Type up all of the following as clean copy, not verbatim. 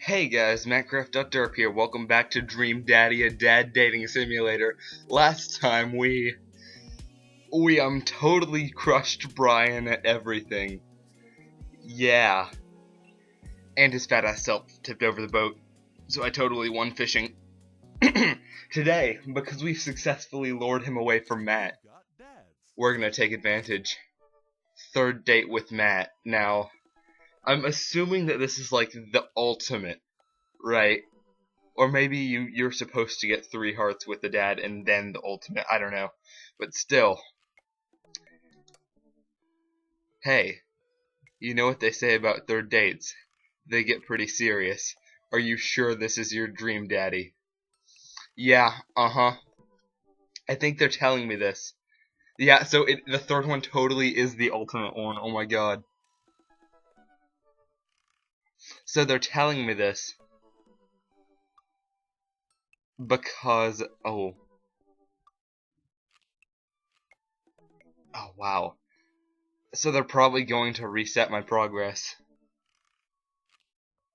Hey guys, Minecraft.derp here. Welcome back to Dream Daddy, a dad dating simulator. Last time we totally crushed Brian at everything. Yeah. And his fat ass self tipped over the boat. So I totally won fishing. Today, because we've successfully lured him away from Matt, we're gonna take advantage. Third date with Matt. Now, I'm assuming that this is like the ultimate, right? Or maybe you're supposed to get 3 hearts with the dad and then the ultimate. I don't know. But still. Hey, you know what they say about third dates? They get pretty serious. Are you sure this is your dream daddy? Yeah, uh-huh. I think they're telling me this. Yeah, so the third one totally is the ultimate one. Oh my god. So they're telling me this because, oh wow. So they're probably going to reset my progress.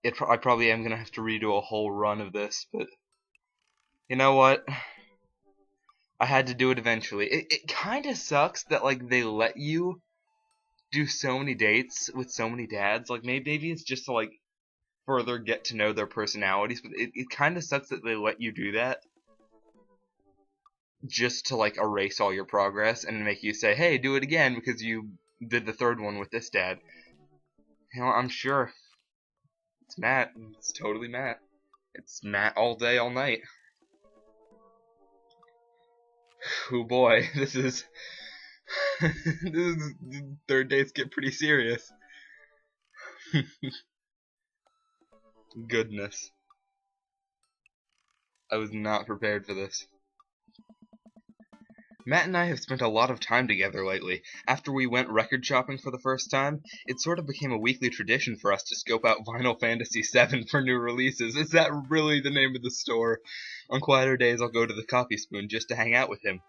I probably am gonna have to redo a whole run of this, but you know what? I had to do it eventually. It kind of sucks that like they let you do so many dates with so many dads. Like maybe it's just to like further get to know their personalities, but it kind of sucks that they let you do that just to like erase all your progress and make you say, hey, do it again because you did the third one with this dad. You know, I'm sure it's Matt. It's totally Matt. It's Matt all day, all night. Oh boy, this is third dates get pretty serious. Goodness. I was not prepared for this. Matt and I have spent a lot of time together lately. After we went record shopping for the first time, it sort of became a weekly tradition for us to scope out Final Fantasy VII for new releases. Is that really the name of the store? On quieter days, I'll go to the Coffee Spoon just to hang out with him.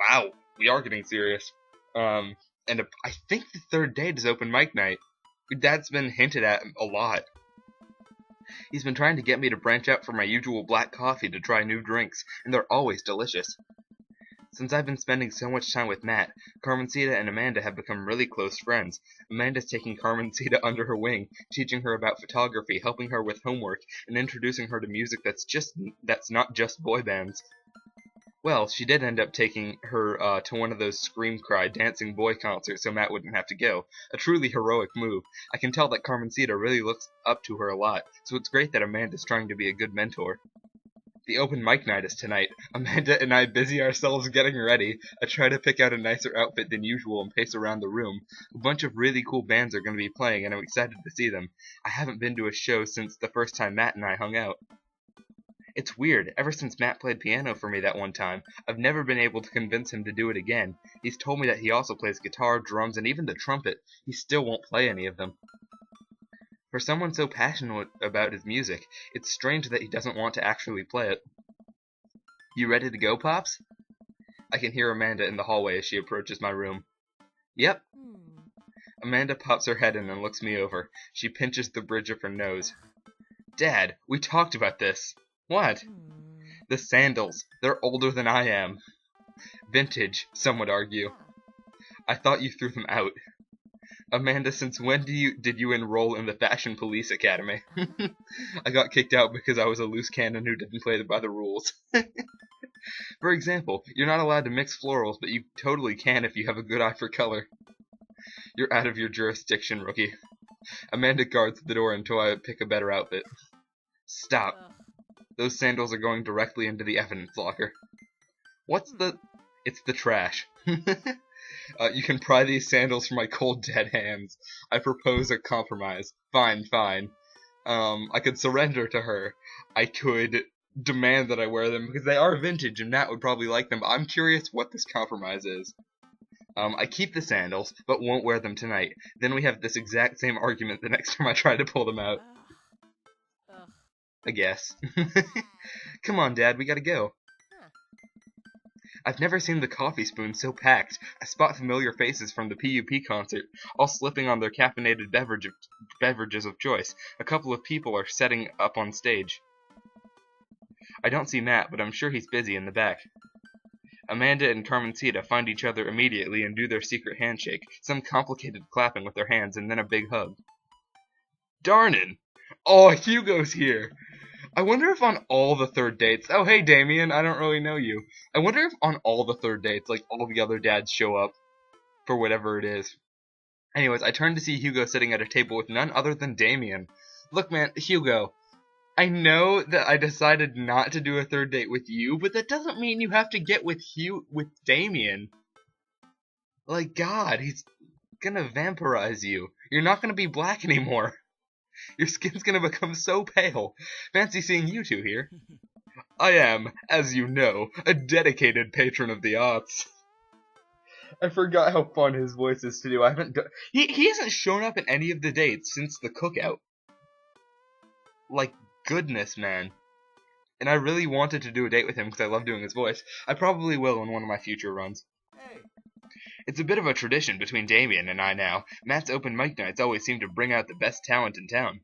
Wow, we are getting serious. And I think the third date is open mic night. Dad's been hinted at a lot. He's been trying to get me to branch out from my usual black coffee to try new drinks, and they're always delicious. Since I've been spending so much time with Matt, Carmencita and Amanda have become really close friends. Amanda's taking Carmencita under her wing, teaching her about photography, helping her with homework, and introducing her to music that's not just boy bands. Well, she did end up taking her to one of those Scream Cry dancing boy concerts so Matt wouldn't have to go. A truly heroic move. I can tell that Carmencita really looks up to her a lot, so it's great that Amanda's trying to be a good mentor. The open mic night is tonight. Amanda and I busy ourselves getting ready. I try to pick out a nicer outfit than usual and pace around the room. A bunch of really cool bands are going to be playing and I'm excited to see them. I haven't been to a show since the first time Matt and I hung out. It's weird, ever since Matt played piano for me that one time, I've never been able to convince him to do it again. He's told me that he also plays guitar, drums, and even the trumpet. He still won't play any of them. For someone so passionate about his music, it's strange that he doesn't want to actually play it. You ready to go, Pops? I can hear Amanda in the hallway as she approaches my room. Yep. Amanda pops her head in and looks me over. She pinches the bridge of her nose. Dad, we talked about this. What? The sandals. They're older than I am. Vintage, some would argue. I thought you threw them out. Amanda, since when did you enroll in the Fashion Police Academy? I got kicked out because I was a loose cannon who didn't play by the rules. For example, you're not allowed to mix florals, but you totally can if you have a good eye for color. You're out of your jurisdiction, rookie. Amanda guards the door until I pick a better outfit. Stop. Those sandals are going directly into the evidence locker. What's the... It's the trash. You can pry these sandals from my cold, dead hands. I propose a compromise. Fine. I could surrender to her. I could demand that I wear them, because they are vintage, and Matt would probably like them. I'm curious what this compromise is. I keep the sandals, but won't wear them tonight. Then we have this exact same argument the next time I try to pull them out. I guess. Come on, Dad, we gotta go. I've never seen the coffee spoon so packed. I spot familiar faces from the PUP concert, all slipping on their caffeinated beverages of choice. A couple of people are setting up on stage. I don't see Matt, but I'm sure he's busy in the back. Amanda and Carmencita find each other immediately and do their secret handshake, some complicated clapping with their hands, and then a big hug. Darnin! Oh, Hugo's here! I wonder if on all the third dates... Oh, hey, Damien, I don't really know you. I wonder if on all the third dates, like, all the other dads show up for whatever it is. Anyways, I turn to see Hugo sitting at a table with none other than Damien. Look, man, Hugo, I know that I decided not to do a third date with you, but that doesn't mean you have to get with Damien. Like, God, he's gonna vampirize you. You're not gonna be black anymore. Your skin's gonna become so pale. Fancy seeing you two here. I am, as you know, a dedicated patron of the arts. I forgot how fun his voice is to do. He hasn't shown up at any of the dates since the cookout. Like, goodness, man. And I really wanted to do a date with him because I love doing his voice. I probably will in one of my future runs. Hey. It's a bit of a tradition between Damien and I now. Matt's open mic nights always seem to bring out the best talent in town.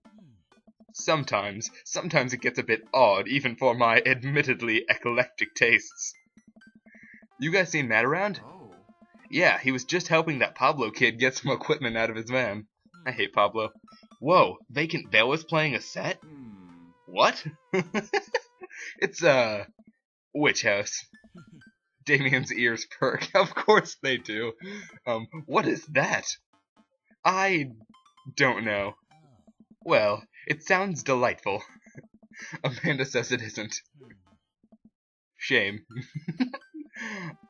Sometimes it gets a bit odd, even for my admittedly eclectic tastes. You guys seen Matt around? Oh. Yeah, he was just helping that Pablo kid get some equipment out of his van. I hate Pablo. Whoa, Vacant Veil is playing a set? What? It's, Witch House. Damien's ears perk. Of course they do. What is that? I don't know. Well, it sounds delightful. Amanda says it isn't. Shame.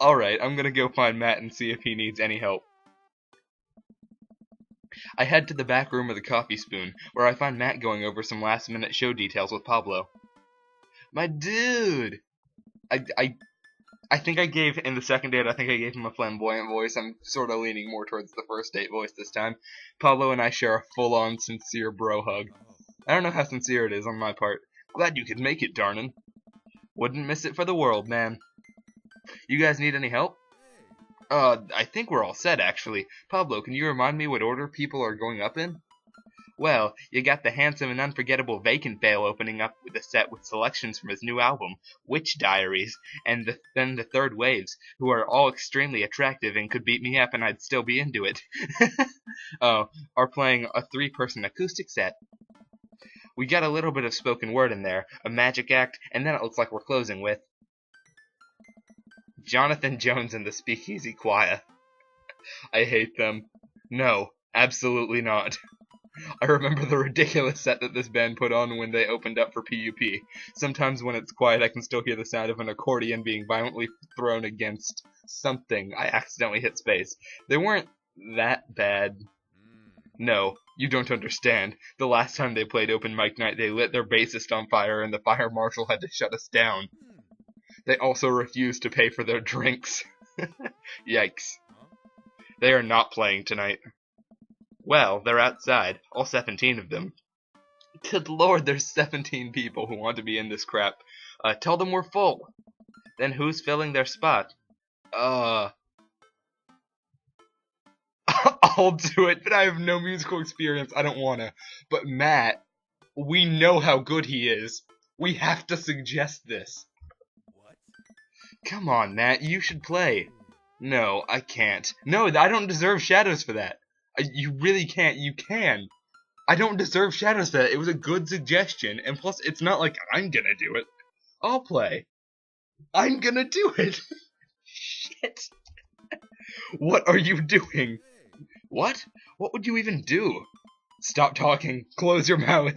Alright, I'm gonna go find Matt and see if he needs any help. I head to the back room of the Coffee Spoon, where I find Matt going over some last-minute show details with Pablo. My dude! I think I gave, in the second date, I think I gave him a flamboyant voice. I'm sort of leaning more towards the first date voice this time. Pablo and I share a full-on sincere bro hug. I don't know how sincere it is on my part. Glad you could make it, Darnin. Wouldn't miss it for the world, man. You guys need any help? I think we're all set, actually. Pablo, can you remind me what order people are going up in? Well, you got the handsome and unforgettable Vacant Veil opening up with a set with selections from his new album, Witch Diaries, and then the Third Waves, who are all extremely attractive and could beat me up and I'd still be into it. Are playing a 3-person acoustic set. We got a little bit of spoken word in there, a magic act, and then it looks like we're closing with Jonathan Jones and the Speakeasy Choir. I hate them. No, absolutely not. I remember the ridiculous set that this band put on when they opened up for PUP. Sometimes when it's quiet I can still hear the sound of an accordion being violently thrown against something. I accidentally hit space. They weren't that bad. No, you don't understand. The last time they played open mic night they lit their bassist on fire and the fire marshal had to shut us down. They also refused to pay for their drinks. Yikes. They are not playing tonight. Well, they're outside, all 17 of them. Good lord, there's 17 people who want to be in this crap. Tell them we're full. Then who's filling their spot? I'll do it, but I have no musical experience. I don't wanna. But Matt, we know how good he is. We have to suggest this. What? Come on, Matt, you should play. No, I can't. No, I don't deserve shadows for that. You really can't. You can. I don't deserve shadows for that. It was a good suggestion, and plus, it's not like I'm gonna do it. I'll play. I'm gonna do it. Shit. What are you doing? What? What would you even do? Stop talking. Close your mouth.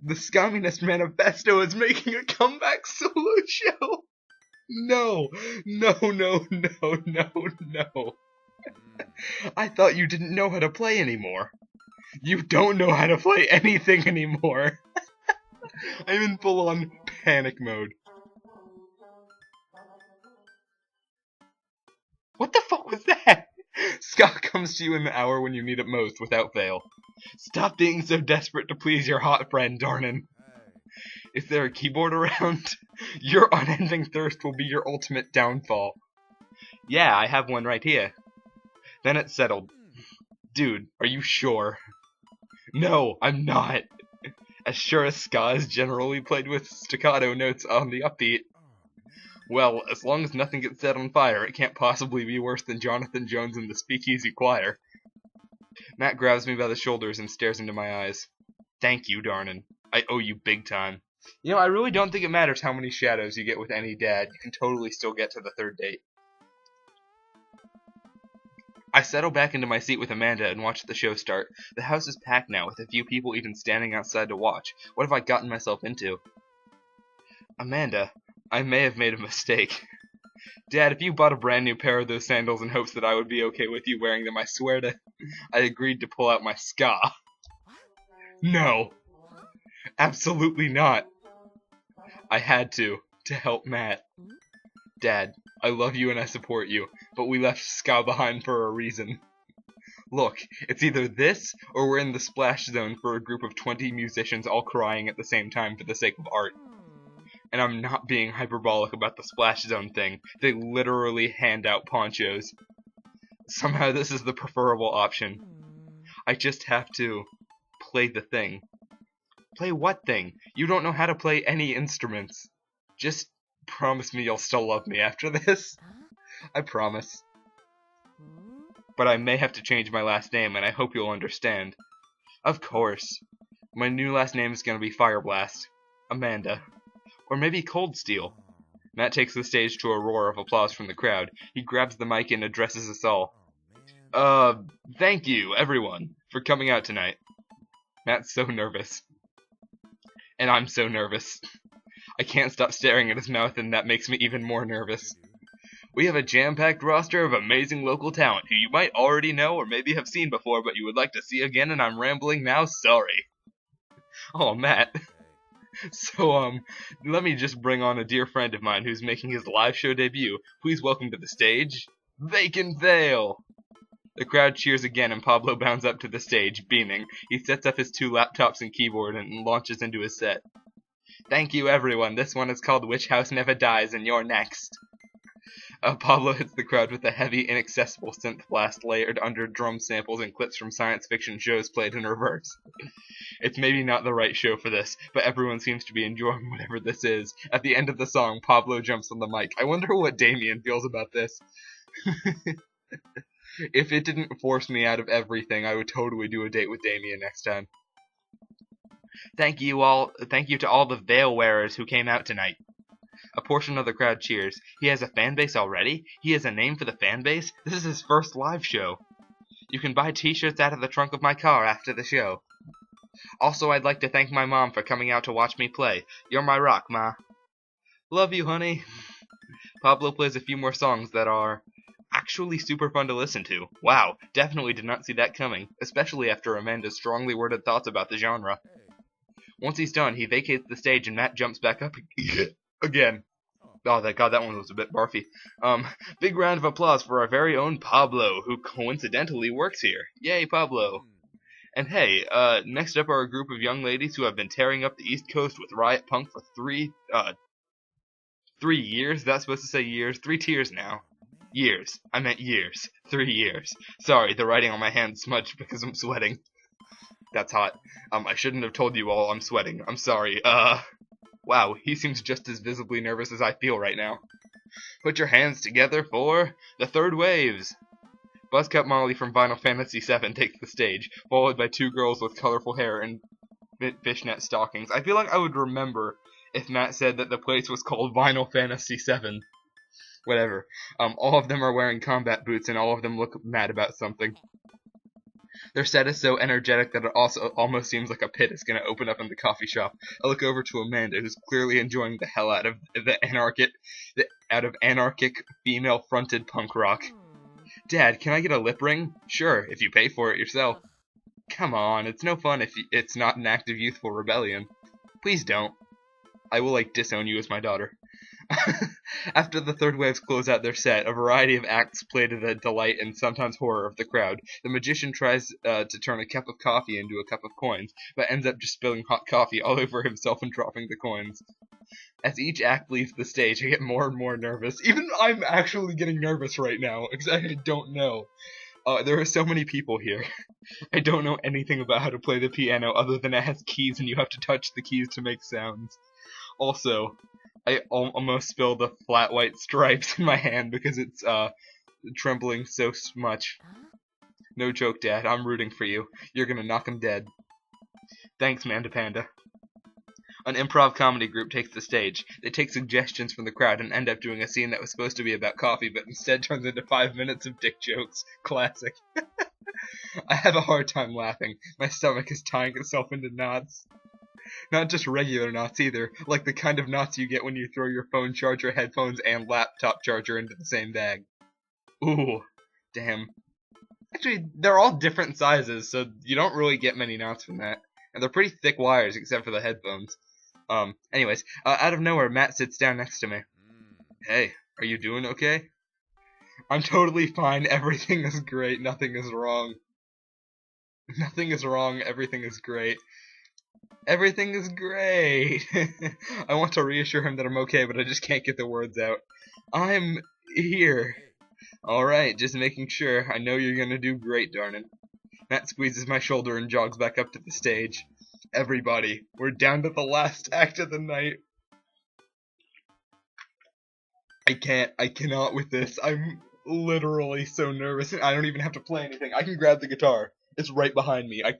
The Scumminess Manifesto is making a comeback solo show. No. No, no, no, no, no. I thought you didn't know how to play anymore. You don't know how to play anything anymore. I'm in full-on panic mode. What the fuck was that? Scott comes to you in the hour when you need it most, without fail. Stop being so desperate to please your hot friend, Darnin. Is there a keyboard around? Your unending thirst will be your ultimate downfall. Yeah, I have one right here. Then it's settled. Dude, are you sure? No, I'm not. As sure as ska is generally played with staccato notes on the upbeat. Well, as long as nothing gets set on fire, it can't possibly be worse than Jonathan Jones and the Speakeasy Choir. Matt grabs me by the shoulders and stares into my eyes. Thank you, Darnan. I owe you big time. You know, I really don't think it matters how many shadows you get with any dad. You can totally still get to the third date. I settle back into my seat with Amanda and watch the show start. The house is packed now, with a few people even standing outside to watch. What have I gotten myself into? Amanda, I may have made a mistake. Dad, if you bought a brand new pair of those sandals in hopes that I would be okay with you wearing them, I swear to... I agreed to pull out my ska. No. Absolutely not. I had to help Matt. Dad, I love you and I support you, but we left ska behind for a reason. Look, it's either this, or we're in the splash zone for a group of 20 musicians all crying at the same time for the sake of art. And I'm not being hyperbolic about the splash zone thing. They literally hand out ponchos. Somehow this is the preferable option. I just have to play the thing. Play what thing? You don't know how to play any instruments. Just promise me you'll still love me after this. I promise. But I may have to change my last name, and I hope you'll understand. Of course. My new last name is gonna be Fireblast. Amanda. Or maybe Cold Steel. Matt takes the stage to a roar of applause from the crowd. He grabs the mic and addresses us all. Thank you, everyone, for coming out tonight. Matt's so nervous. And I'm so nervous. I can't stop staring at his mouth, and that makes me even more nervous. We have a jam-packed roster of amazing local talent who you might already know or maybe have seen before, but you would like to see again, and I'm rambling now, sorry. Oh, Matt. So, let me just bring on a dear friend of mine who's making his live show debut. Please welcome to the stage, Vacant Veil! The crowd cheers again, and Pablo bounds up to the stage, beaming. He sets up his 2 laptops and keyboard and launches into his set. Thank you, everyone. This one is called Which House Never Dies, and you're next. Pablo hits the crowd with a heavy, inaccessible synth blast layered under drum samples and clips from science fiction shows played in reverse. It's maybe not the right show for this, but everyone seems to be enjoying whatever this is. At the end of the song, Pablo jumps on the mic. I wonder what Damien feels about this. If it didn't force me out of everything, I would totally do a date with Damien next time. Thank you to all the veil wearers who came out tonight. A portion of the crowd cheers. He has a fan base already? He has a name for the fan base? This is his first live show. You can buy t-shirts out of the trunk of my car after the show. Also, I'd like to thank my mom for coming out to watch me play. You're my rock, Ma. Love you, honey. Pablo plays a few more songs that are actually super fun to listen to. Wow, definitely did not see that coming, especially after Amanda's strongly worded thoughts about the genre. Once he's done, he vacates the stage and Matt jumps back up again. Oh, thank God, that one was a bit barfy. Big round of applause for our very own Pablo, who coincidentally works here. Yay, Pablo. And hey, next up are a group of young ladies who have been tearing up the East Coast with Riot Punk for 3 years? That's supposed to say years. 3 tiers now. Years. I meant years. 3 years. Sorry, the writing on my hand smudged because I'm sweating. That's hot. I shouldn't have told you all I'm sweating. I'm sorry. Wow, he seems just as visibly nervous as I feel right now. Put your hands together for the Third Waves. Buzzcut Molly from Final Fantasy VII takes the stage, followed by 2 girls with colorful hair and fishnet stockings. I feel like I would remember if Matt said that the place was called Final Fantasy VII. Whatever. All of them are wearing combat boots, and all of them look mad about something. Their set is so energetic that it also almost seems like a pit is going to open up in the coffee shop. I look over to Amanda, who's clearly enjoying the hell out of anarchic female-fronted punk rock. Dad, can I get a lip ring? Sure, if you pay for it yourself. Come on, it's no fun if it's not an act of youthful rebellion. Please don't. I will, disown you as my daughter. After the third waves close out their set, a variety of acts play to the delight and sometimes horror of the crowd. The magician tries to turn a cup of coffee into a cup of coins, but ends up just spilling hot coffee all over himself and dropping the coins. As each act leaves the stage, I get more and more nervous. Even I'm actually getting nervous right now, because I don't know. There are so many people here. I don't know anything about how to play the piano other than it has keys and you have to touch the keys to make sounds. Also, I almost spilled the flat white stripes in my hand because it's trembling so much. No joke, Dad. I'm rooting for you. You're gonna knock him dead. Thanks, Manda Panda. An improv comedy group takes the stage. They take suggestions from the crowd and end up doing a scene that was supposed to be about coffee, but instead turns into 5 minutes of dick jokes. Classic. I have a hard time laughing. My stomach is tying itself into knots. Not just regular knots either, like the kind of knots you get when you throw your phone charger, headphones, and laptop charger into the same bag. Ooh, damn. Actually, they're all different sizes, so you don't really get many knots from that. And they're pretty thick wires, except for the headphones. Anyways, out of nowhere, Matt sits down next to me. Hey, are you doing okay? I'm totally fine. Everything is great. Nothing is wrong. Nothing is wrong. Everything is great. Everything is great. I want to reassure him that I'm okay, but I just can't get the words out. I'm here. Alright, just making sure. I know you're gonna do great, Darnin. Matt squeezes my shoulder and jogs back up to the stage. Everybody, we're down to the last act of the night. I cannot with this. I'm literally so nervous. I don't even have to play anything. I can grab the guitar. It's right behind me. I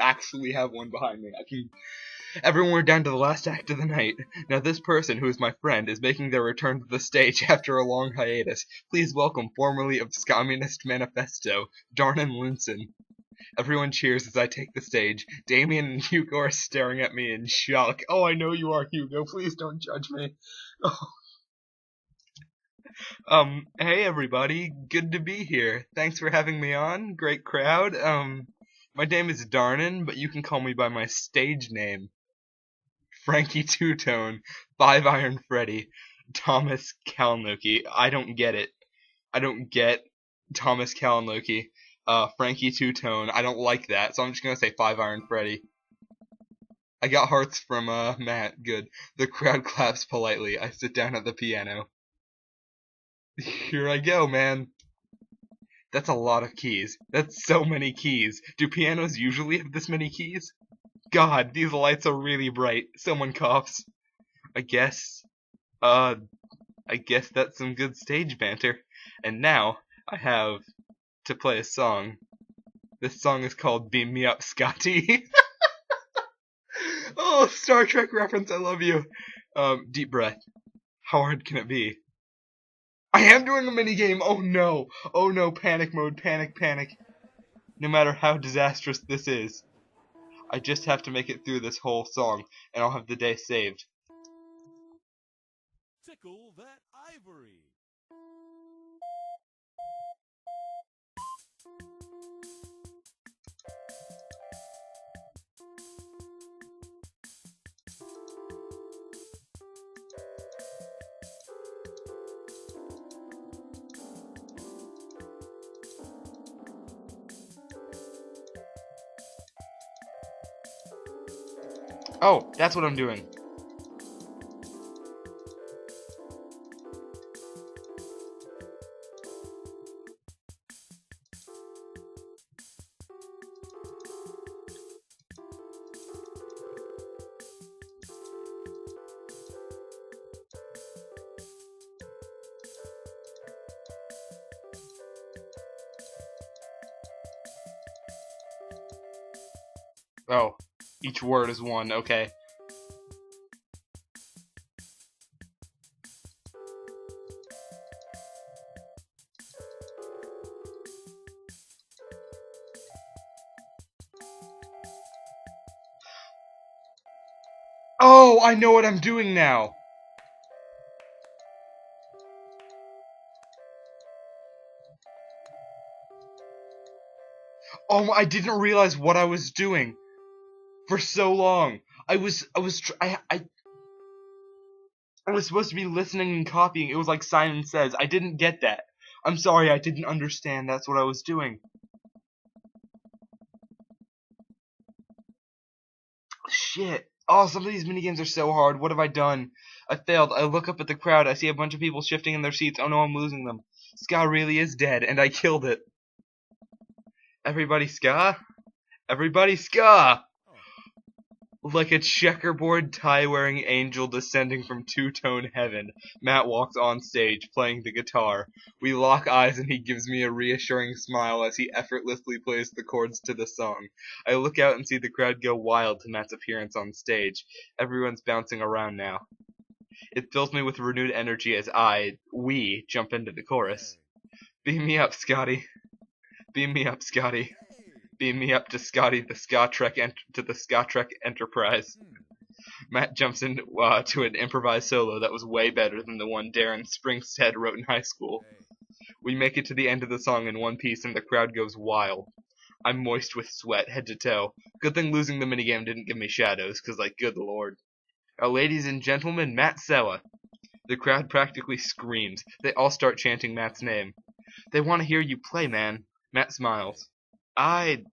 actually have one behind me. Everyone, we're down to the last act of the night. Now this person, who is my friend, is making their return to the stage after a long hiatus. Please welcome, formerly of Communist Manifesto, Darnin Linson. Everyone cheers as I take the stage. Damien and Hugo are staring at me in shock. Oh, I know you are, Hugo. Please don't judge me. Oh. Hey everybody. Good to be here. Thanks for having me on. Great crowd. My name is Darnin, but you can call me by my stage name. Frankie Two-Tone, Five Iron Freddy, Thomas Kalnoki. I don't get it. I don't get Thomas Kalnoki. Frankie Two-Tone. I don't like that, so I'm just gonna say 5 Iron Freddy. I got hearts from, Matt. Good. The crowd claps politely. I sit down at the piano. Here I go, man. That's a lot of keys. That's so many keys. Do pianos usually have this many keys? God, these lights are really bright. Someone coughs. I guess that's some good stage banter. And now, I have to play a song. This song is called Beam Me Up, Scotty. Oh, Star Trek reference, I love you. Deep breath. How hard can it be? I am doing a minigame! Oh no, panic mode, panic. No matter how disastrous this is, I just have to make it through this whole song, and I'll have the day saved. Tickle that ivory. Oh, that's what I'm doing. Oh, each word is one, okay. Oh, I know what I'm doing now! Oh, I didn't realize what I was doing for so long. I I was supposed to be listening and copying. It was like Simon Says. I didn't get that. I'm sorry, I didn't understand. That's what I was doing. Shit. Oh, some of these minigames are so hard. What have I done? I failed. I look up at the crowd. I see a bunch of people shifting in their seats. Oh no, I'm losing them. Ska really is dead, and I killed it. Everybody Ska? Everybody Ska! Like a checkerboard tie-wearing angel descending from two-tone heaven, Matt walks on stage, playing the guitar. We lock eyes and he gives me a reassuring smile as he effortlessly plays the chords to the song. I look out and see the crowd go wild to Matt's appearance on stage. Everyone's bouncing around now. It fills me with renewed energy as we jump into the chorus. Beam me up, Scotty. Beam me up, Scotty. Beam me up to Scotty, the Ska Trek to the Ska Trek Enterprise. Matt jumps into to an improvised solo that was way better than the one Darren Springstead wrote in high school. We make it to the end of the song in one piece and the crowd goes wild. I'm moist with sweat, head to toe. Good thing losing the minigame didn't give me shadows, cause like, good lord. Ladies and gentlemen, Matt Sella. The crowd practically screams. They all start chanting Matt's name. They want to hear you play, man. Matt smiles. I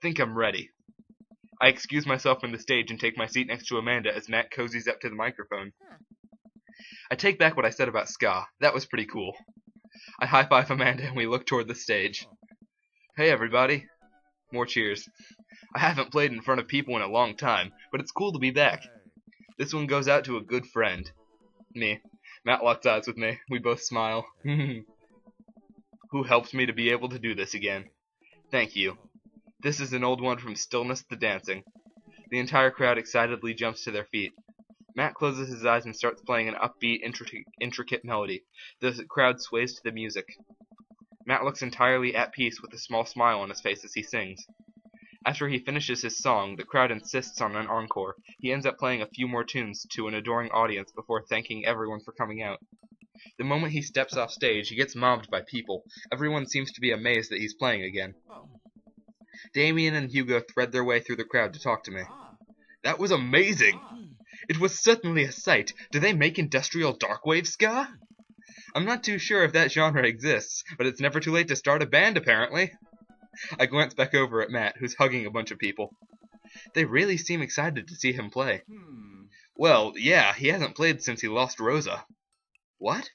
think I'm ready. I excuse myself from the stage and take my seat next to Amanda as Matt cozies up to the microphone. I take back what I said about ska. That was pretty cool. I high-five Amanda and we look toward the stage. Hey everybody. More cheers. I haven't played in front of people in a long time, but it's cool to be back. This one goes out to a good friend. Me. Matt locks eyes with me. We both smile. Who helped me to be able to do this again. Thank you. This is an old one from Stillness the Dancing. The entire crowd excitedly jumps to their feet. Matt closes his eyes and starts playing an upbeat, intricate melody. The crowd sways to the music. Matt looks entirely at peace with a small smile on his face as he sings. After he finishes his song, the crowd insists on an encore. He ends up playing a few more tunes to an adoring audience before thanking everyone for coming out. The moment he steps off stage, he gets mobbed by people. Everyone seems to be amazed that he's playing again. Damien and Hugo thread their way through the crowd to talk to me. That was amazing! It was certainly a sight. Do they make industrial darkwave ska? I'm not too sure if that genre exists, but it's never too late to start a band, apparently. I glance back over at Matt, who's hugging a bunch of people. They really seem excited to see him play. Well, yeah, he hasn't played since he lost Rosa. What?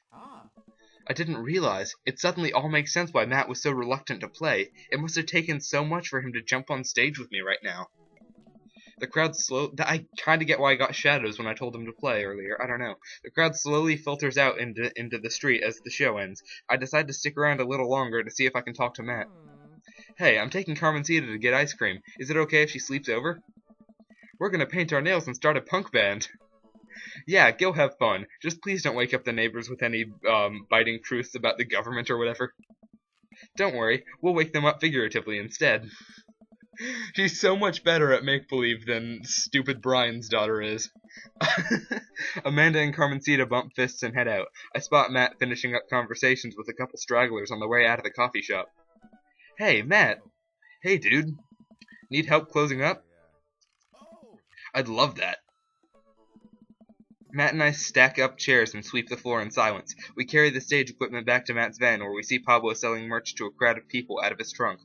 I didn't realize. It suddenly all makes sense why Matt was so reluctant to play. It must have taken so much for him to jump on stage with me right now. The crowd I kinda get why I got shadows when I told him to play earlier. I don't know. The crowd slowly filters out into the street as the show ends. I decide to stick around a little longer to see if I can talk to Matt. Hey, I'm taking Carmencita to get ice cream. Is it okay if she sleeps over? We're gonna paint our nails and start a punk band. Yeah, go have fun. Just please don't wake up the neighbors with any, biting truths about the government or whatever. Don't worry, we'll wake them up figuratively instead. She's so much better at make-believe than stupid Brian's daughter is. Amanda and Carmencita bump fists and head out. I spot Matt finishing up conversations with a couple stragglers on the way out of the coffee shop. Hey, Matt. Hey, dude. Need help closing up? I'd love that. Matt and I stack up chairs and sweep the floor in silence. We carry the stage equipment back to Matt's van, where we see Pablo selling merch to a crowd of people out of his trunk.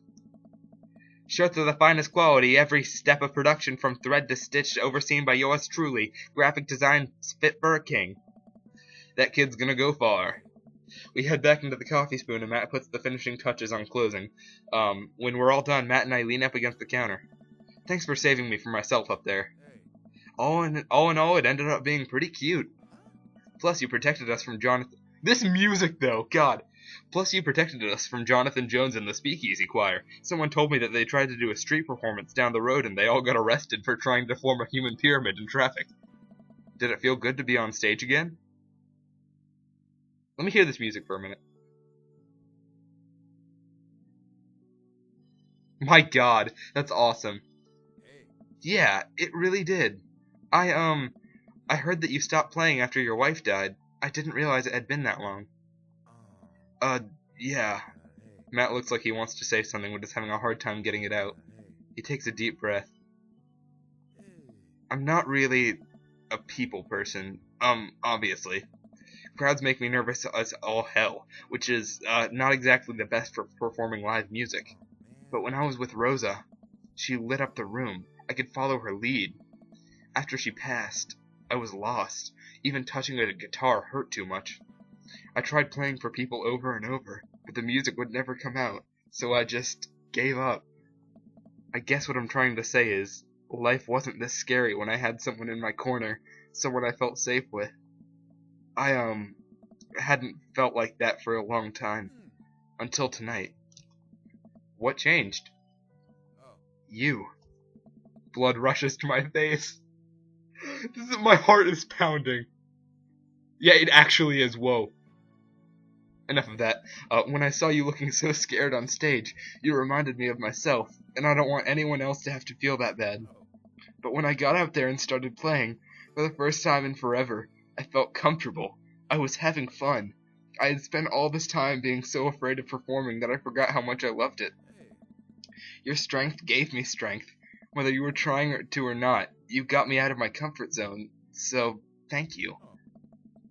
Shirts of the finest quality, every step of production from thread to stitch, overseen by yours truly. Graphic design fit for a king. That kid's gonna go far. We head back into the Coffee Spoon and Matt puts the finishing touches on closing. When we're all done, Matt and I lean up against the counter. Thanks for saving me from myself up there. All in all, it ended up being pretty cute. Plus, you protected us from Jonathan... This music, though! God! Plus, you protected us from Jonathan Jones and the Speakeasy Choir. Someone told me that they tried to do a street performance down the road and they all got arrested for trying to form a human pyramid in traffic. Did it feel good to be on stage again? Let me hear this music for a minute. My God, that's awesome. Yeah, it really did. I heard that you stopped playing after your wife died. I didn't realize it had been that long. Yeah. Matt looks like he wants to say something, but is having a hard time getting it out. He takes a deep breath. I'm not really a people person. Obviously. Crowds make me nervous as all hell, which is, not exactly the best for performing live music. But when I was with Rosa, she lit up the room. I could follow her lead. After she passed, I was lost. Even touching a guitar hurt too much. I tried playing for people over and over, but the music would never come out, so I just gave up. I guess what I'm trying to say is, life wasn't this scary when I had someone in my corner, someone I felt safe with. I, hadn't felt like that for a long time. Until tonight. What changed? You. Blood rushes to my face. My heart is pounding. Yeah, it actually is. Whoa. Enough of that. When I saw you looking so scared on stage, you reminded me of myself, and I don't want anyone else to have to feel that bad. But when I got out there and started playing, for the first time in forever, I felt comfortable. I was having fun. I had spent all this time being so afraid of performing that I forgot how much I loved it. Your strength gave me strength. Whether you were trying to or not, you got me out of my comfort zone, so thank you.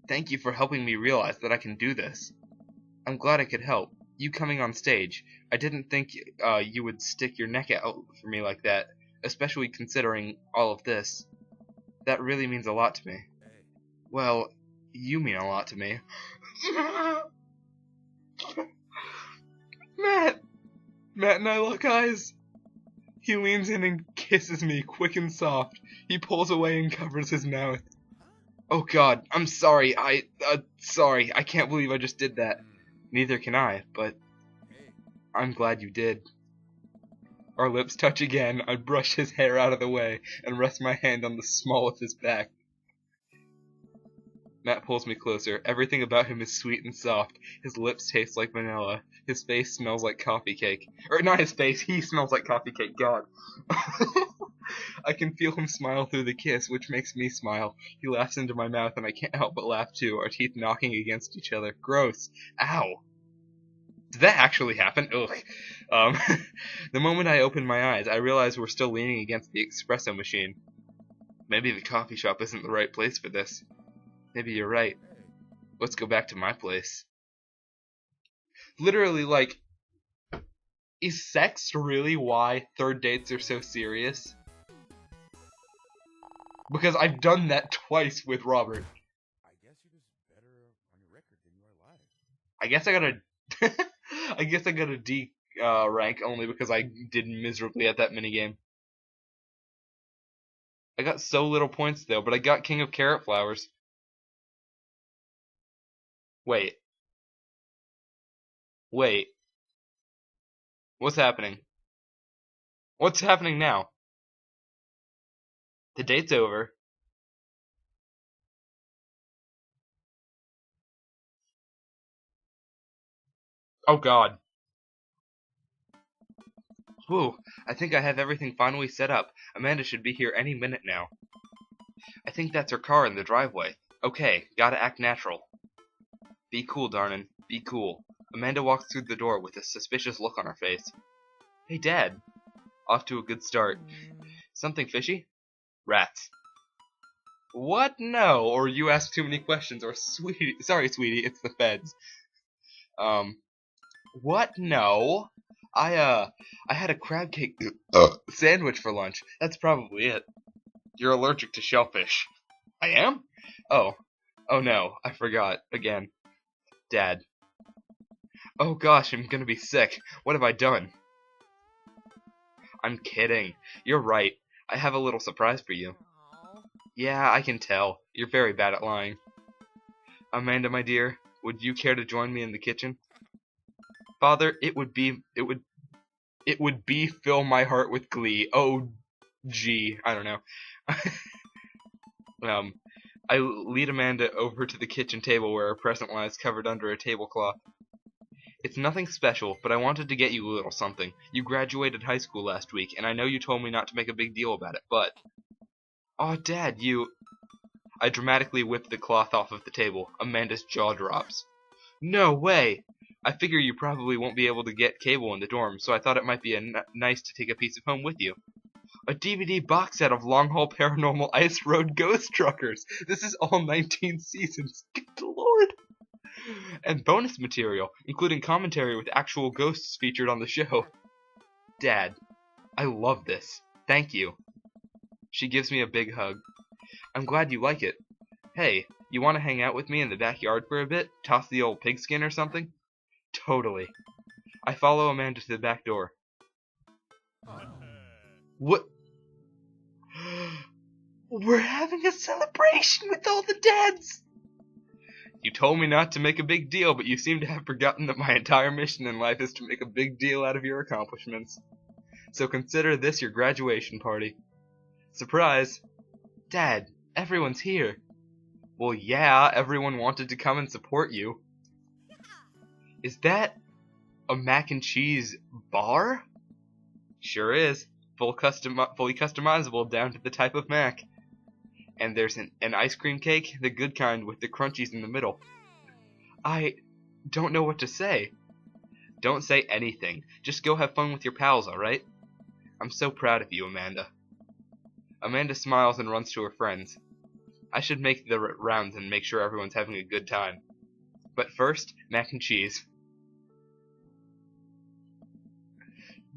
Thank you for helping me realize that I can do this. I'm glad I could help. You coming on stage, I didn't think you would stick your neck out for me like that, especially considering all of this. That really means a lot to me. Well, you mean a lot to me. Matt and I lock eyes. He leans in and kisses me, quick and soft. He pulls away and covers his mouth. Oh God, I'm sorry. Sorry. I can't believe I just did that. Neither can I, but I'm glad you did. Our lips touch again. I brush his hair out of the way and rest my hand on the small of his back. Matt pulls me closer. Everything about him is sweet and soft. His lips taste like vanilla. His face smells like coffee cake. Or not his face, he smells like coffee cake. God. I can feel him smile through the kiss, which makes me smile. He laughs into my mouth and I can't help but laugh too, our teeth knocking against each other. Gross. Ow. Did that actually happen? Ugh. The moment I open my eyes, I realize we're still leaning against the espresso machine. Maybe the coffee shop isn't the right place for this. Maybe you're right. Let's go back to my place. Literally, like, is sex really why third dates are so serious? Because I've done that twice with Robert. I guess you're just better on your record than you are live. I guess I got a D rank only because I did miserably at that minigame. I got so little points though, but I got King of Carrot Flowers. Wait. What's happening? What's happening now? The date's over. Oh God. Whew, I think I have everything finally set up. Amanda should be here any minute now. I think that's her car in the driveway. Okay, gotta act natural. Be cool, Darnan. Be cool. Amanda walks through the door with a suspicious look on her face. Hey, Dad. Off to a good start. Something fishy? Rats. What? No, or you ask too many questions, or sweetie. Sorry, sweetie, it's the feds. What? No. I had a crab cake sandwich for lunch. That's probably it. You're allergic to shellfish. I am? Oh no, I forgot. Again. Dad. Oh gosh, I'm gonna be sick. What have I done? I'm kidding. You're right. I have a little surprise for you. Yeah, I can tell. You're very bad at lying. Amanda, my dear, would you care to join me in the kitchen? Father, it would fill my heart with glee. Oh, gee, I don't know. I lead Amanda over to the kitchen table where her present lies covered under a tablecloth. It's nothing special, but I wanted to get you a little something. You graduated high school last week, and I know you told me not to make a big deal about it, but... Aw, Dad, you... I dramatically whip the cloth off of the table. Amanda's jaw drops. No way! I figure you probably won't be able to get cable in the dorm, so I thought it might be nice to take a piece of home with you. A DVD box set of Long Haul Paranormal Ice Road Ghost Truckers. This is all 19 seasons. Good lord. And bonus material, including commentary with actual ghosts featured on the show. Dad, I love this. Thank you. She gives me a big hug. I'm glad you like it. Hey, you want to hang out with me in the backyard for a bit? Toss the old pigskin or something? Totally. I follow Amanda to the back door. What? We're having a celebration with all the dads! You told me not to make a big deal, but you seem to have forgotten that my entire mission in life is to make a big deal out of your accomplishments. So consider this your graduation party. Surprise! Dad, everyone's here. Well, yeah, everyone wanted to come and support you. Is that a mac and cheese bar? Sure is. Fully customizable down to the type of mac. And there's an ice cream cake, the good kind with the crunchies in the middle. I don't know what to say. Don't say anything. Just go have fun with your pals, alright? I'm so proud of you, Amanda. Amanda smiles and runs to her friends. I should make the rounds and make sure everyone's having a good time. But first, mac and cheese.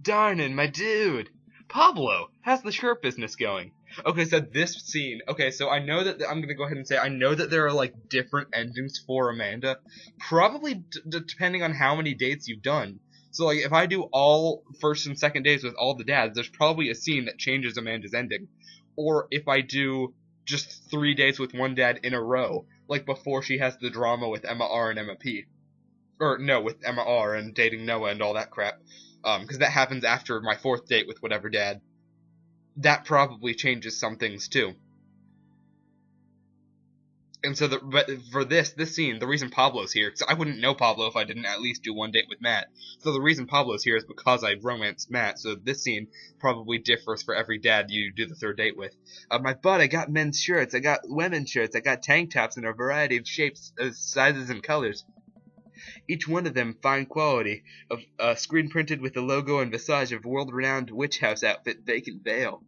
Darnin', my dude! Pablo, how's the shirt business going? Okay, so this scene, so I know that, I'm gonna go ahead and say, I know that there are, like, different endings for Amanda, probably depending on how many dates you've done. So, like, if I do all first and second dates with all the dads, there's probably a scene that changes Amanda's ending. Or if I do just 3 dates with one dad in a row, like before she has the drama with Emma R and Emma P. Or, no, with Emma R and dating Noah and all that crap. Because that happens after my 4th date with whatever dad. That probably changes some things too. And so, for this scene, the reason Pablo's here, because I wouldn't know Pablo if I didn't at least do one date with Matt. So the reason Pablo's here is because I romanced Matt, so this scene probably differs for every dad you do the 3rd date with. My butt, I got men's shirts, I got women's shirts, I got tank tops in a variety of shapes, sizes, and colors. Each one of them fine quality, of screen printed with the logo and visage of world-renowned witch house outfit Vacant Veil.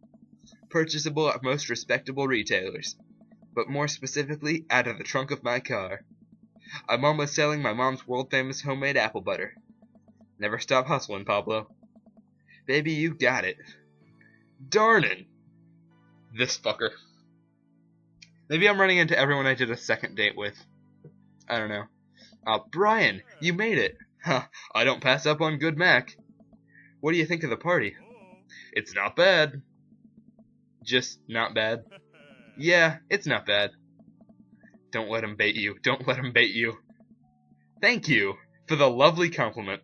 Purchasable at most respectable retailers. But more specifically, out of the trunk of my car. I'm almost selling my mom's world-famous homemade apple butter. Never stop hustling, Pablo. Baby, you got it. Darnin'! This fucker. Maybe I'm running into everyone I did a 2nd date with. I don't know. Brian, you made it. Huh, I don't pass up on good mac. What do you think of the party? It's not bad. Just not bad. Yeah, it's not bad. Don't let him bait you. Don't let him bait you. Thank you for the lovely compliment.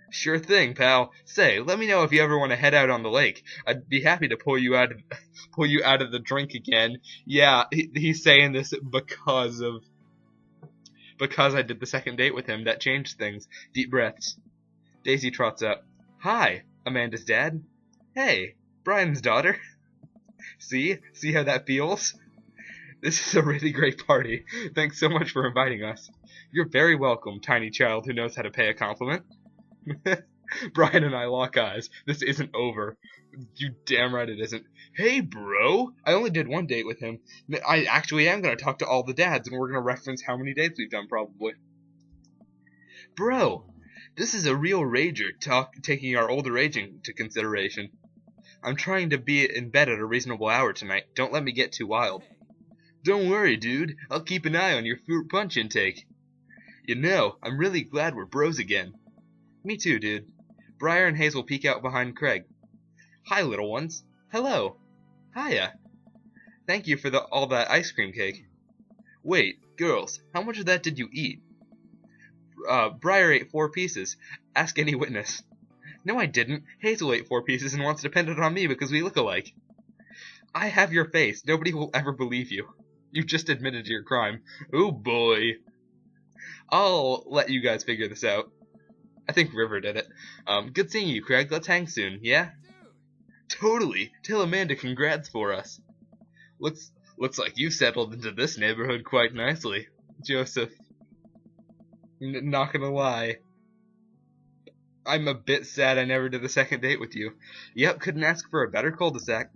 Sure thing, pal. Say, let me know if you ever want to head out on the lake. I'd be happy to pull you out of the drink again. Yeah, he's saying this because I did the 2nd date with him. That changed things. Deep breaths. Daisy trots up. Hi, Amanda's dad. Hey, Brian's daughter. See how that feels? This is a really great party. Thanks so much for inviting us. You're very welcome, tiny child who knows how to pay a compliment. Brian and I lock eyes. This isn't over. You damn right it isn't. Hey, bro! I only did 1 date with him. I actually am going to talk to all the dads, and we're going to reference how many dates we've done, probably. Bro, this is a real rager, taking our older age into consideration. I'm trying to be in bed at a reasonable hour tonight. Don't let me get too wild. Don't worry, dude. I'll keep an eye on your fruit punch intake. You know, I'm really glad we're bros again. Me too, dude. Briar and Hazel peek out behind Craig. Hi, little ones. Hello. Hiya. Thank you for all that ice cream cake. Wait, girls, how much of that did you eat? Briar ate 4 pieces. Ask any witness. No, I didn't. Hazel ate 4 pieces and wants to pin it on me because we look alike. I have your face. Nobody will ever believe you. You just admitted to your crime. Oh boy. I'll let you guys figure this out. I think River did it. Good seeing you, Craig. Let's hang soon, yeah? Totally. Tell Amanda congrats for us. Looks like you settled into this neighborhood quite nicely, Joseph. Not gonna lie. I'm a bit sad I never did the second date with you. Yep, couldn't ask for a better cul-de-sac.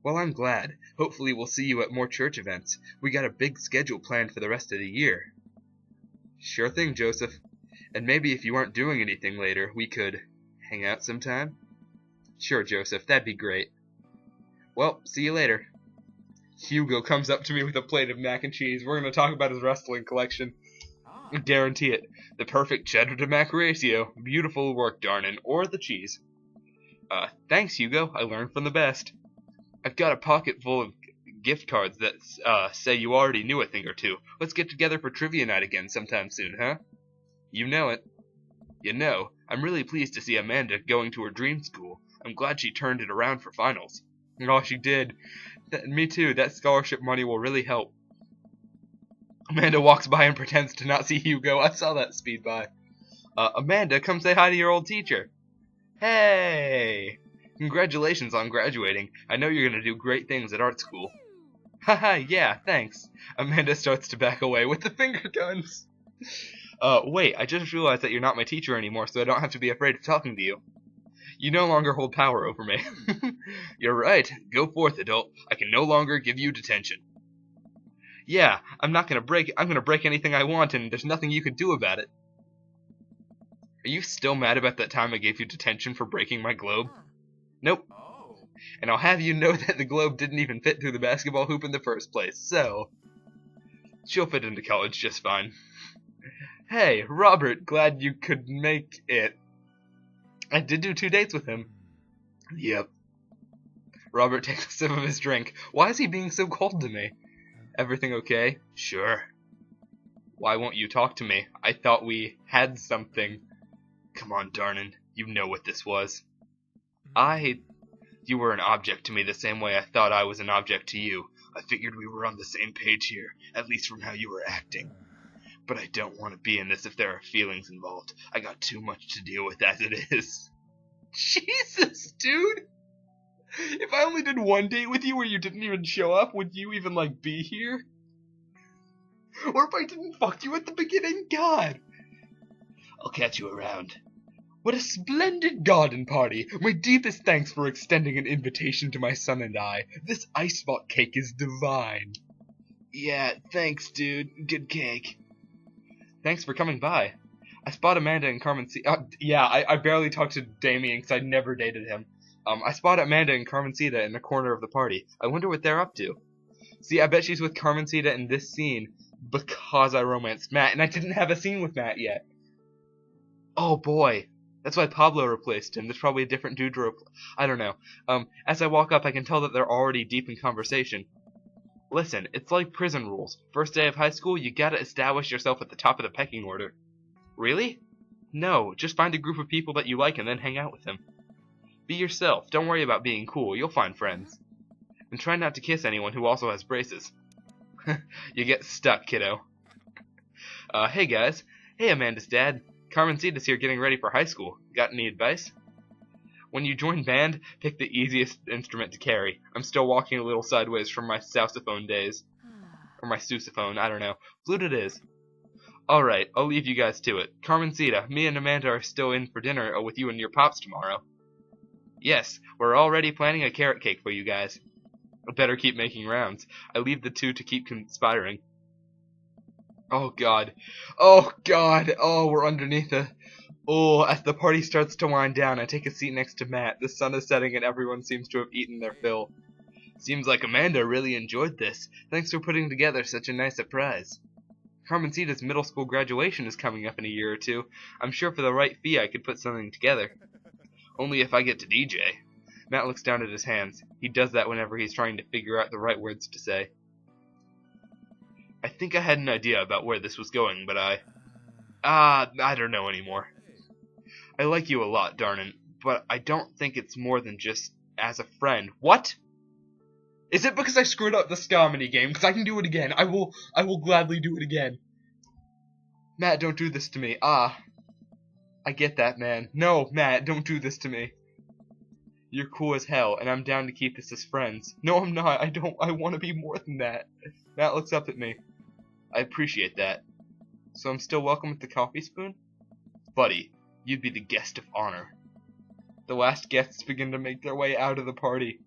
Well, I'm glad. Hopefully we'll see you at more church events. We got a big schedule planned for the rest of the year. Sure thing, Joseph. And maybe if you aren't doing anything later, we could hang out sometime? Sure, Joseph, that'd be great. Well, see you later. Hugo comes up to me with a plate of mac and cheese. We're going to talk about his wrestling collection. Guarantee it. The perfect cheddar to mac ratio. Beautiful work, Darnan. Or the cheese. Thanks, Hugo. I learned from the best. I've got a pocket full of gift cards that say you already knew a thing or two. Let's get together for trivia night again sometime soon, huh? You know it. You know, I'm really pleased to see Amanda going to her dream school. I'm glad she turned it around for finals. Oh, she did. Me too. That scholarship money will really help. Amanda walks by and pretends to not see Hugo. I saw that speed by. Amanda, come say hi to your old teacher. Hey! Congratulations on graduating. I know you're going to do great things at art school. Haha, yeah, thanks. Amanda starts to back away with the finger guns. Wait, I just realized that you're not my teacher anymore, so I don't have to be afraid of talking to you. You no longer hold power over me. You're right. Go forth, adult. I can no longer give you detention. Yeah, I'm gonna break anything I want, and there's nothing you can do about it. Are you still mad about that time I gave you detention for breaking my globe? Nope. And I'll have you know that the globe didn't even fit through the basketball hoop in the first place, so she'll fit into college just fine. Hey, Robert, glad you could make it. I did do 2 dates with him. Yep. Robert takes a sip of his drink. Why is he being so cold to me? Everything okay? Sure. Why won't you talk to me? I thought we had something. Come on, Darnan. You know what this was. You were an object to me the same way I thought I was an object to you. I figured we were on the same page here, at least from how you were acting. But I don't want to be in this if there are feelings involved. I got too much to deal with as it is. Jesus, dude! If I only did 1 date with you where you didn't even show up, would you even, be here? Or if I didn't fuck you at the beginning? God! I'll catch you around. What a splendid garden party! My deepest thanks for extending an invitation to my son and I. This ice vault cake is divine. Yeah, thanks, dude. Good cake. Thanks for coming by. I spot Amanda and Carmencita. I barely talked to Damien because I never dated him. I spot Amanda and Carmencita in the corner of the party. I wonder what they're up to. See, I bet she's with Carmencita in this scene because I romanced Matt, and I didn't have a scene with Matt yet. Oh boy. That's why Pablo replaced him. There's probably a different dude to replace. I don't know. As I walk up, I can tell that they're already deep in conversation. Listen, it's like prison rules. First day of high school, you gotta establish yourself at the top of the pecking order. Really? No, just find a group of people that you like and then hang out with them. Be yourself. Don't worry about being cool. You'll find friends. And try not to kiss anyone who also has braces. You get stuck, kiddo. Hey guys. Hey, Amanda's dad. Carmencita's here getting ready for high school. Got any advice? When you join band, pick the easiest instrument to carry. I'm still walking a little sideways from my sousaphone days. Or my sousaphone, I don't know. Flute it is. Alright, I'll leave you guys to it. Carmencita, me and Amanda are still in for dinner with you and your pops tomorrow. Yes, we're already planning a carrot cake for you guys. I better keep making rounds. I leave the two to keep conspiring. Oh god. Oh god. Oh, we're underneath a... Oh, as the party starts to wind down, I take a seat next to Matt. The sun is setting and everyone seems to have eaten their fill. Seems like Amanda really enjoyed this. Thanks for putting together such a nice surprise. Carmencita's middle school graduation is coming up in a year or two. I'm sure for the right fee I could put something together. Only if I get to DJ. Matt looks down at his hands. He does that whenever he's trying to figure out the right words to say. I think I had an idea about where this was going, but I don't know anymore. I like you a lot, Darnan, but I don't think it's more than just as a friend. What? Is it because I screwed up the Scarmony game? Because I can do it again. I will gladly do it again. Matt, don't do this to me. I get that, man. No, Matt, don't do this to me. You're cool as hell, and I'm down to keep this as friends. No, I'm not. I want to be more than that. Matt looks up at me. I appreciate that. So I'm still welcome with the coffee spoon? Buddy, You'd be the guest of honor. The last guests begin to make their way out of the party.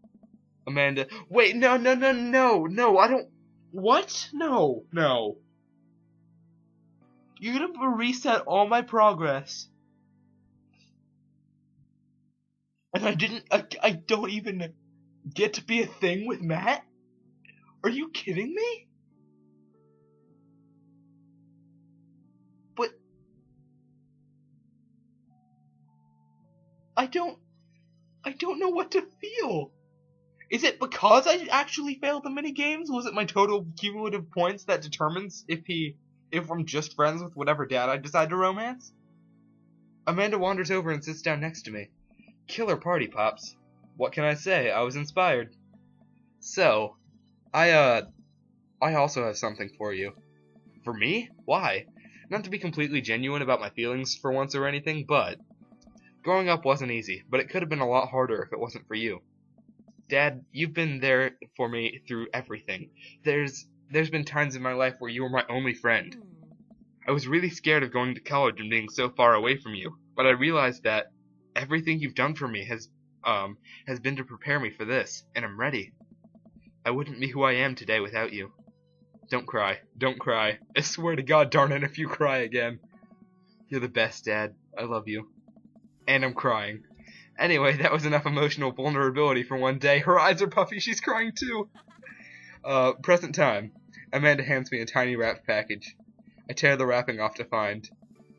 Amanda, wait, no, I don't... What? No. You're gonna reset all my progress. And I don't even get to be a thing with Matt? Are you kidding me? But... I don't know what to feel. Is it because I actually failed the minigames? Was it my total cumulative points that determines if I'm just friends with whatever dad I decide to romance? Amanda wanders over and sits down next to me. Killer party, Pops. What can I say? I was inspired. So, I also have something for you. For me? Why? Not to be completely genuine about my feelings for once or anything, but growing up wasn't easy, but it could have been a lot harder if it wasn't for you. Dad, you've been there for me through everything. There's been times in my life where you were my only friend. I was really scared of going to college and being so far away from you, but I realized that everything you've done for me has been to prepare me for this, and I'm ready. I wouldn't be who I am today without you. Don't cry. I swear to God, darn it, if you cry again. You're the best, Dad. I love you. And I'm crying. Anyway, that was enough emotional vulnerability for one day. Her eyes are puffy, she's crying too. Present time. Amanda hands me a tiny wrapped package. I tear the wrapping off to find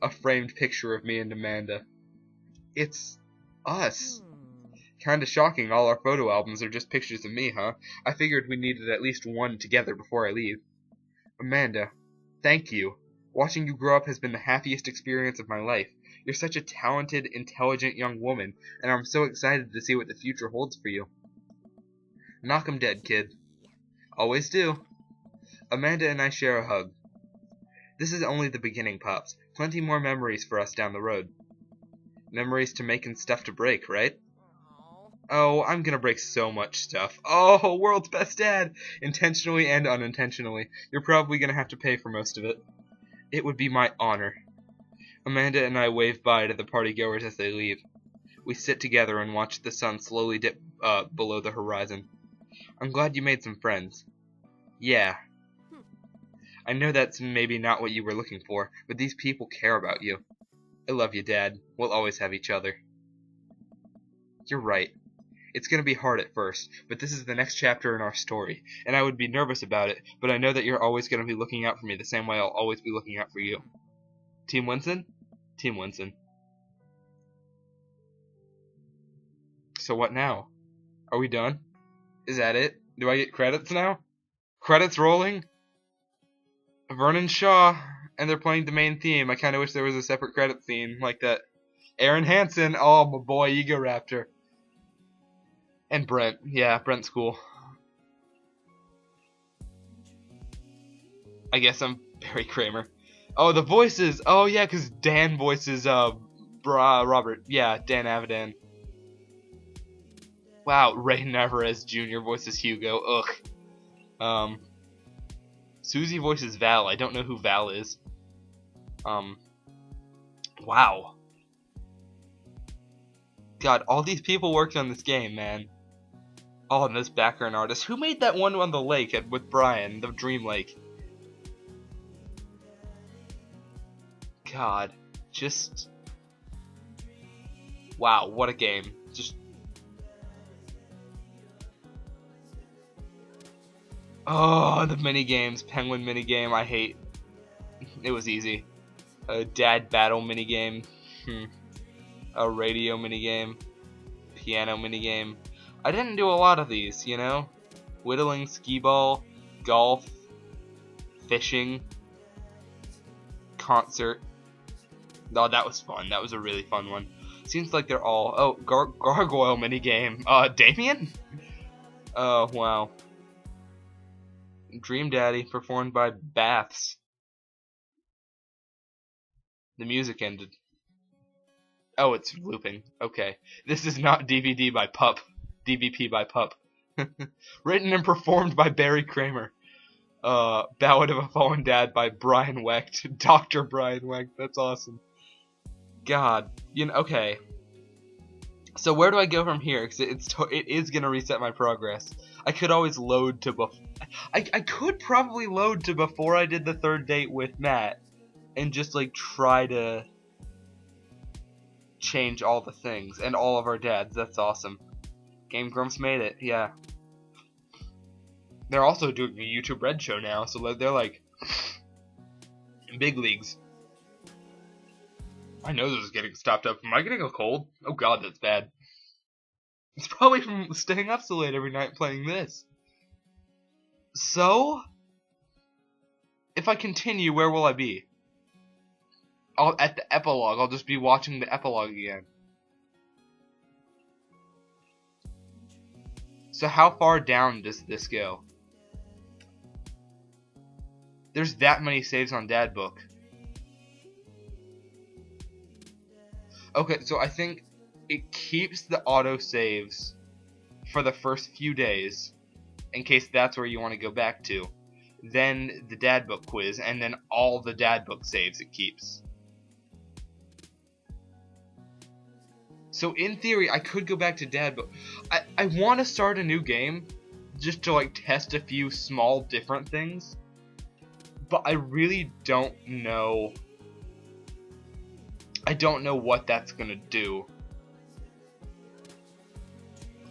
a framed picture of me and Amanda. It's us. Kinda shocking all our photo albums are just pictures of me, huh? I figured we needed at least one together before I leave. Amanda, thank you. Watching you grow up has been the happiest experience of my life. You're such a talented, intelligent young woman, and I'm so excited to see what the future holds for you. Knock 'em dead, kid. Always do. Amanda and I share a hug. This is only the beginning, Pops. Plenty more memories for us down the road. Memories to make and stuff to break, right? Oh, I'm gonna break so much stuff. Oh, world's best dad! Intentionally and unintentionally. You're probably gonna have to pay for most of it. It would be my honor. Amanda and I wave bye to the partygoers as they leave. We sit together and watch the sun slowly dip below the horizon. I'm glad you made some friends. Yeah. I know that's maybe not what you were looking for, but these people care about you. I love you, Dad. We'll always have each other. You're right. It's going to be hard at first, but this is the next chapter in our story, and I would be nervous about it, but I know that you're always going to be looking out for me the same way I'll always be looking out for you. Team Winston? Team Winston. So what now? Are we done? Is that it? Do I get credits now? Credits rolling? Vernon Shaw, and they're playing the main theme. I kind of wish there was a separate credit scene like that. Aaron Hansen, oh my boy, Ego Raptor. And Brent, yeah, Brent's cool. I guess I'm Barry Kramer. Oh, the voices! Oh yeah, because Dan voices, Robert. Yeah, Dan Avidan. Wow, Ray Navarez Jr. voices Hugo. Ugh. Susie voices Val. I don't know who Val is. Wow. God, all these people worked on this game, man. Oh, and this background artist. Who made that one on the lake with Brian, the Dream Lake? God, just... Wow, what a game. Just... Oh, the minigames. Penguin minigame, I hate. It was easy. A dad battle minigame. A radio minigame. Piano minigame. I didn't do a lot of these, you know? Whittling, skee-ball, golf, fishing, concert. Oh, that was fun. That was a really fun one. Seems like they're all... Oh, gargoyle minigame. Damien? Oh, wow. Dream Daddy, performed by Baths. The music ended. Oh, it's looping. Okay. This is not DVD by Pup. DVP by Pup. Written and performed by Barry Kramer. Ballad of a Fallen Dad by Brian Wecht. Dr. Brian Wecht. That's awesome. God. Okay. So where do I go from here? Because it is gonna reset my progress. I could always load to I could probably load to before I did the third date with Matt, and just like try to change all the things and all of our dads. That's awesome. Game Grumps made it. Yeah. They're also doing a YouTube Red show now, so they're like in big leagues. I know this is getting stopped up. Am I getting a cold? Oh God, that's bad. It's probably from staying up so late every night playing this. So, if I continue, where will I be? At the epilogue. I'll just be watching the epilogue again. So how far down does this go? There's that many saves on Dad Book. Okay, so I think it keeps the auto saves for the first few days, in case that's where you want to go back to. Then the Dad Book quiz, and then all the Dad Book saves it keeps. So in theory, I could go back to Dad Book. I want to start a new game, just to like test a few small different things. But I really don't know. I don't know what that's gonna do.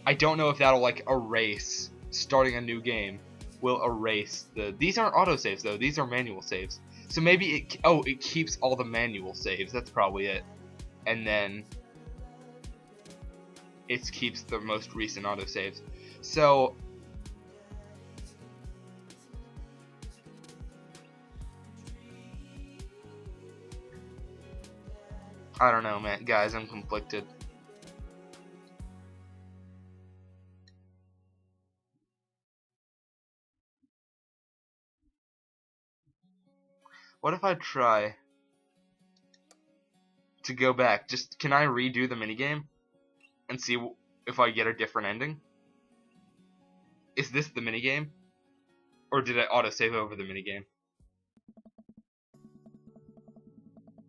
I don't know if that'll like erase, starting a new game will erase these aren't autosaves though, these are manual saves. So maybe it keeps all the manual saves, that's probably it. And then it keeps the most recent autosaves. So I don't know, man. Guys, I'm conflicted. What if I try to go back? Can I redo the minigame and see if I get a different ending? Is this the minigame? Or did I autosave over the minigame?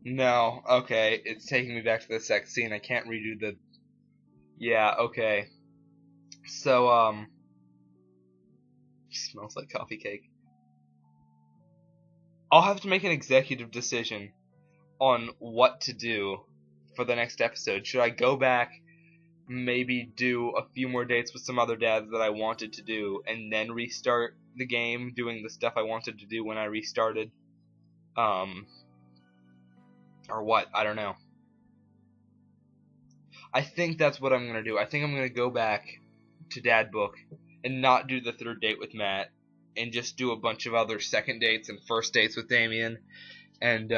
No, okay, it's taking me back to the sex scene. I can't redo the... Yeah, okay. So, smells like coffee cake. I'll have to make an executive decision on what to do for the next episode. Should I go back, maybe do a few more dates with some other dads that I wanted to do, and then restart the game doing the stuff I wanted to do when I restarted? Or what? I don't know. I think that's what I'm going to do. I think I'm going to go back to Dad Book and not do the third date with Matt, and just do a bunch of other second dates and first dates with Damien, and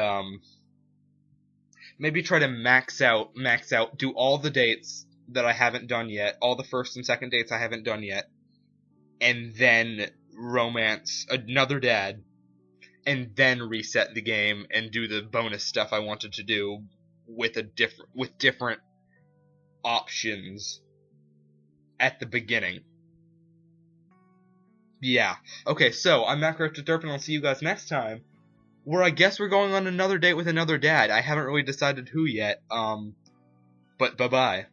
maybe try to max out, do all the dates that I haven't done yet, all the first and second dates I haven't done yet, and then romance another dad, and then reset the game and do the bonus stuff I wanted to do with different options at the beginning. Yeah. Okay, so I'm MacRoachDerp, and I'll see you guys next time, where I guess we're going on another date with another dad. I haven't really decided who yet, but bye-bye.